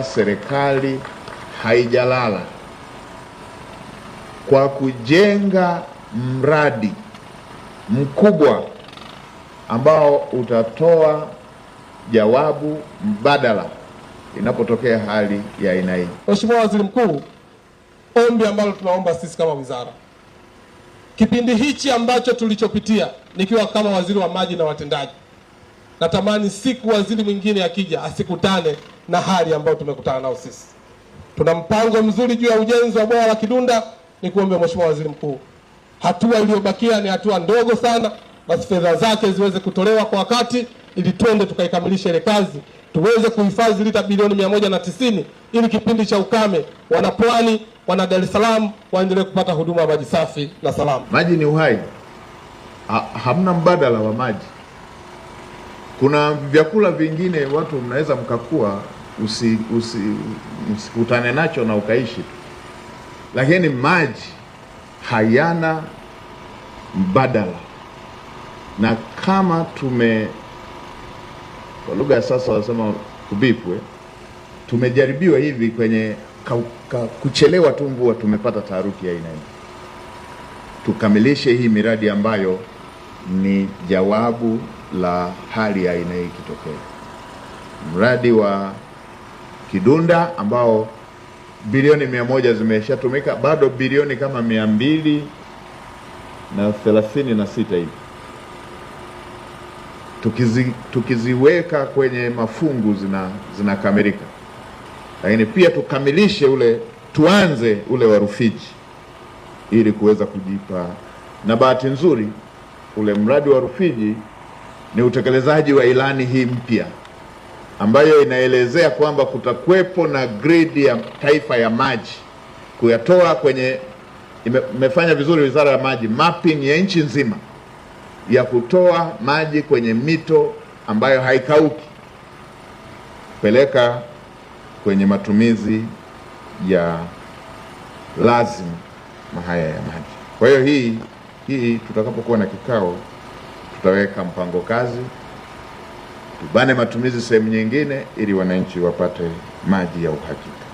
serikali haijalala kwa kujenga mradi mkubwa ambao utatoa jawabu mbadala inapotokea hali ya aina hii. Mheshimiwa Waziri Mkuu, ombi ambalo tunaomba sisi kama wizara, kipindi hichi ambacho tulichopitia nikiwa kama waziri wa maji na watendaji, natamani siku waziri mwingine akija asikutane na hali ambayo tumekutana nao sisi. Tuna mpango mzuri juu ya ujenzi wa bwawa la Kidunda. Ni kuombe Mheshimiwa Waziri Mkuu, hatua iliyobakia ni hatua ndogo sana, basi fedha zake ziweze kutolewa kwa wakati ili twende tukaikamilisha ile kazi, tuweze kuhifadhi lita bilioni 190 ili kipindi cha ukame wana Pwani, wana Dar es Salaam waendelee kupata huduma ya maji safi na salama. Maji ni uhai. Hamna mbadala wa maji. Kuna vyakula vingine watu mnaweza mkakua usikutane nacho na ukaishi tu, lakini maji hayana mbadala. Na kama kwa lugha ya sasa wanasema kubipwe, tumejaribiwa hivi kwenye kuchelewa tu mvua, tumepata taharuki ya aina hii. Tukamilishe hii miradi ambayo ni jawabu la hali ya aina hii kitokea. Mradi wa Kidunda ambao bilioni 100 zimeshatumika, bado bilioni kama 236 hivi. Tukiziweka kwenye mafungu zinakamilika. Lakini pia tukamilishe tuanze ule wa Rufiji ili kuweza kujipa, na bahati nzuri ule mradi wa Rufiji ni utekelezaji wa ilani hii mpya ambayo inaelezea kwamba kutakuwepo na grid ya taifa ya maji, kuyatoa kwenye imefanya vizuri Wizara ya Maji, mapping ya nchi nzima ya kutoa maji kwenye mito ambayo haikauki, peleka kwenye matumizi ya lazima haya ya maji. Kwa hiyo hii tutakapokuwa na kikao, tutaweka mpango kazi, tubane matumizi sehemu nyingine ili wananchi wapate maji ya uhakika.